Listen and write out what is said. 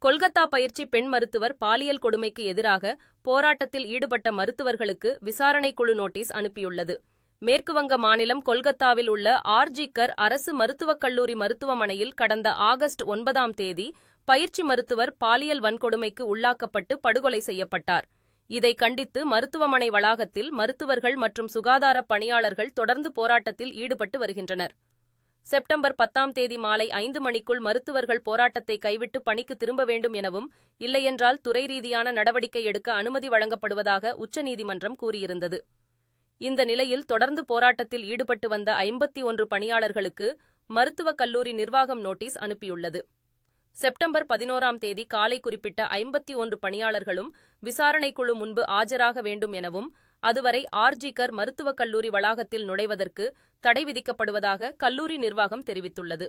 கொல்கத்தா பயிற்சி பெண் மருத்துவர் பாலியல் கொடுமைக்கு எதிராக போராட்டத்தில் ஈடுபட்ட மருத்துவர்களுக்கு விசாரணை குழு நோட்டீஸ் அனுப்பியுள்ளது. மேற்குவங்க மாநிலம் கொல்கத்தாவில் உள்ள ஆர்.ஜி.கர் அரசு மருத்துவக் கல்லூரி மருத்துவமனையில் கடந்த ஆகஸ்ட் 9ஆம் தேதி பயிற்சி மருத்துவர் பாலியல் வன்கொடுமைக்கு உள்ளாக்கப்பட்டு படுகொலை செய்யப்பட்டார். இதை கண்டித்து மருத்துவமனை வளாகத்தில் மருத்துவர்கள் மற்றும் சுகாதார பணியாளர்கள் தொடர்ந்து போராட்டத்தில் ஈடுபட்டு வருகின்றனர். செப்டம்பர் 10ஆம் தேதி மாலை 5 மணிக்குள் மருத்துவர்கள் போராட்டத்தை கைவிட்டு பணிக்கு திரும்ப வேண்டும் எனவும், இல்லையென்றால் துறை ரீதியான நடவடிக்கை எடுக்க அனுமதி வழங்கப்படுவதாக உச்சநீதிமன்றம் கூறியிருந்தது. இந்த நிலையில் தொடர்ந்து போராட்டத்தில் ஈடுபட்டு வந்த 51 பணியாளர்களுக்கு மருத்துவக் கல்லூரி நிர்வாகம் நோட்டீஸ் அனுப்பியுள்ளது. செப்டம்பர் 11ஆம் தேதி காலை குறிப்பிட்ட 51 பணியாளர்களும் விசாரணைக்குழு முன்பு ஆஜராக வேண்டும் எனவும், அதுவரை ஆர்.ஜி.கர் மருத்துவக் கல்லூரி வளாகத்தில் நுழைவதற்கு தடை விதிக்கப்படுவதாக கல்லூரி நிர்வாகம் தெரிவித்துள்ளது.